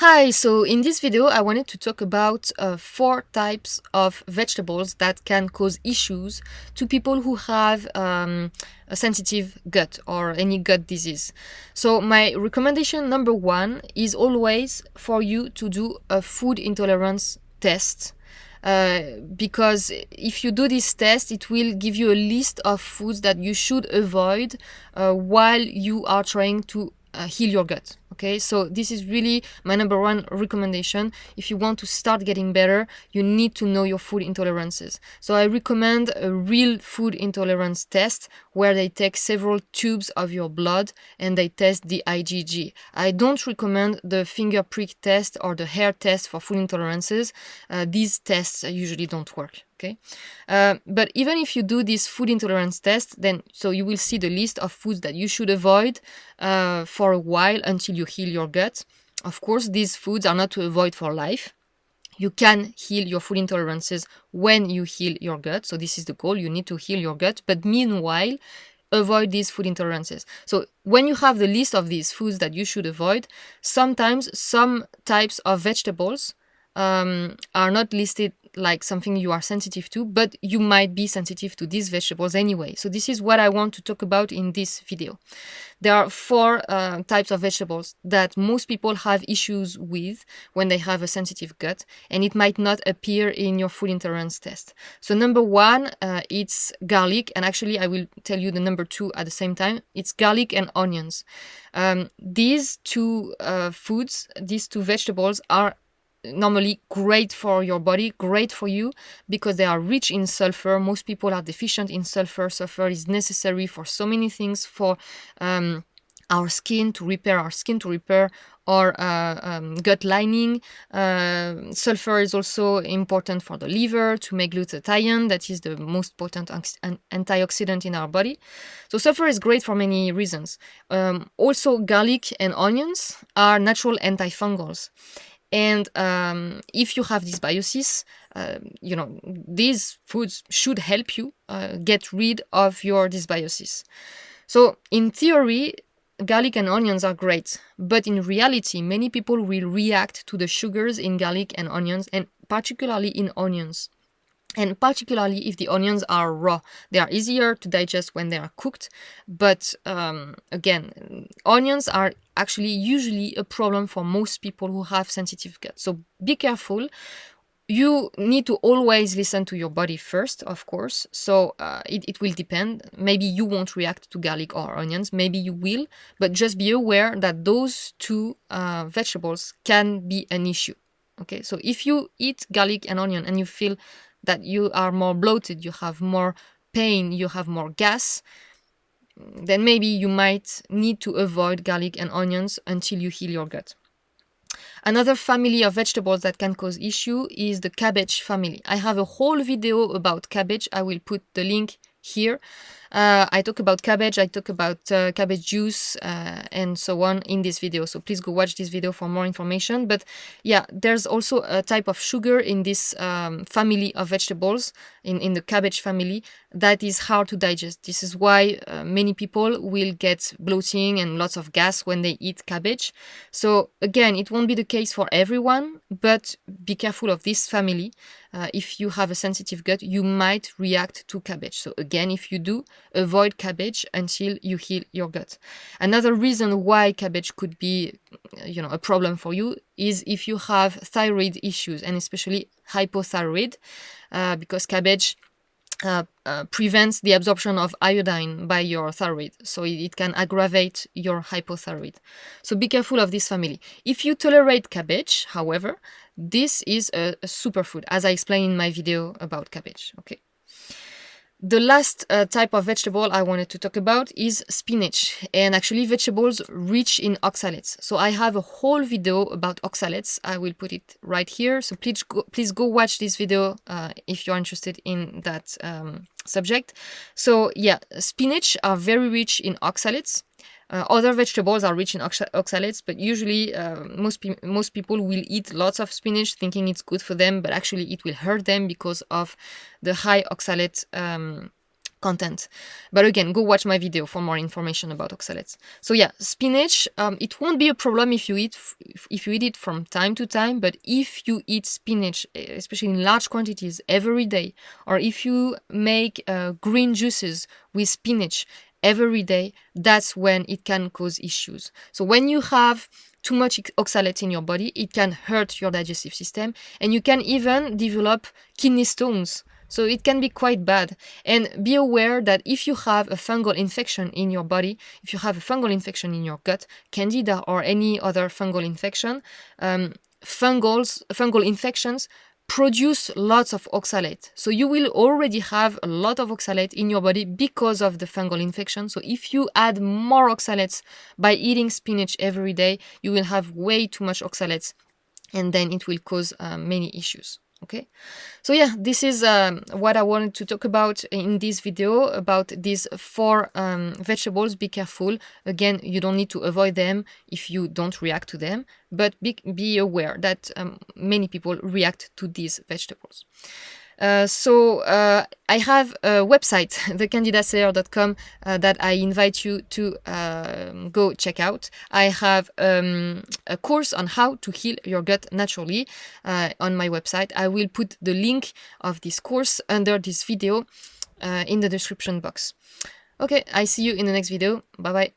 Hi, so in this video I wanted to talk about 4 types of vegetables that can cause issues to people who have a sensitive gut or any gut disease. So my recommendation number 1 is always for you to do a food intolerance test. Because if you do this test, it will give you a list of foods that you should avoid while you are trying to heal your gut. Okay, so this is really my number 1 recommendation. If you want to start getting better, you need to know your food intolerances. So I recommend a real food intolerance test where they take several tubes of your blood and they test the IgG. I don't recommend the finger prick test or the hair test for food intolerances. These tests usually don't work. Okay, but even if you do this food intolerance test, then so you will see the list of foods that you should avoid for a while until you heal your gut. Of course, these foods are not to avoid for life. You can heal your food intolerances when you heal your gut. So this is the goal. You need to heal your gut. But meanwhile, avoid these food intolerances. So when you have the list of these foods that you should avoid, sometimes some types of vegetables are not listed like something you are sensitive to, but you might be sensitive to these vegetables anyway. So this is what I want to talk about in this video. There are 4 types of vegetables that most people have issues with when they have a sensitive gut, and it might not appear in your food intolerance test. So number 1, it's garlic, and actually I will tell you the number 2 at the same time. It's garlic and onions. These two vegetables are normally great for your body, great for you, because they are rich in sulfur. Most people are deficient in sulfur. Sulfur is necessary for so many things, for our skin, to repair our gut lining. Sulfur is also important for the liver, to make glutathione, that is the most potent antioxidant in our body. So sulfur is great for many reasons. Also, garlic and onions are natural antifungals. And if you have dysbiosis, these foods should help you get rid of your dysbiosis. So in theory, garlic and onions are great, but in reality, many people will react to the sugars in garlic and onions, and particularly in onions. And particularly if the onions are raw. They are easier to digest when they are cooked. But again, onions are actually usually a problem for most people who have sensitive gut. So be careful. You need to always listen to your body first, of course. So it will depend. Maybe you won't react to garlic or onions. Maybe you will. But just be aware that those 2 vegetables can be an issue. Okay, so if you eat garlic and onion and you feel that you are more bloated, you have more pain, you have more gas, then maybe you might need to avoid garlic and onions until you heal your gut. Another family of vegetables that can cause issue is the cabbage family. I have a whole video about cabbage. I will put the link here. I talk about cabbage, I talk about cabbage juice and so on in this video. So please go watch this video for more information. But yeah, there's also a type of sugar in this family of vegetables, in the cabbage family, that is hard to digest. This is why many people will get bloating and lots of gas when they eat cabbage. So again, it won't be the case for everyone, but be careful of this family. If you have a sensitive gut, you might react to cabbage. So again, if you do, avoid cabbage until you heal your gut. Another reason why cabbage could be, a problem for you is if you have thyroid issues, and especially hypothyroid, because cabbage prevents the absorption of iodine by your thyroid, so it can aggravate your hypothyroid. So be careful of this family. If you tolerate cabbage, however, this is a superfood, as I explained in my video about cabbage. Okay. The last type of vegetable I wanted to talk about is spinach, and actually vegetables rich in oxalates. So I have a whole video about oxalates. I will put it right here. So please go watch this video if you're interested in that subject. So yeah, spinach are very rich in oxalates. Other vegetables are rich in oxalates, but usually most people will eat lots of spinach thinking it's good for them, but actually it will hurt them because of the high oxalate content. But again, go watch my video for more information about oxalates. So yeah, spinach, it won't be a problem if you eat it from time to time, but if you eat spinach, especially in large quantities every day, or if you make green juices with spinach every day, that's when it can cause issues. So when you have too much oxalate in your body, it can hurt your digestive system, and you can even develop kidney stones. So it can be quite bad. And be aware that if you have a fungal infection in your body, if you have a fungal infection in your gut, Candida or any other fungal infection, fungal infections produce lots of oxalate. So you will already have a lot of oxalate in your body because of the fungal infection. So if you add more oxalates by eating spinach every day, you will have way too much oxalates, and then it will cause many issues. Okay, so yeah, this is what I wanted to talk about in this video about these 4 vegetables. Be careful. Again, you don't need to avoid them if you don't react to them, but be aware that many people react to these vegetables. So I have a website, thecandidasayer.com, that I invite you to go check out. I have a course on how to heal your gut naturally on my website. I will put the link of this course under this video in the description box. Okay, I see you in the next video. Bye bye.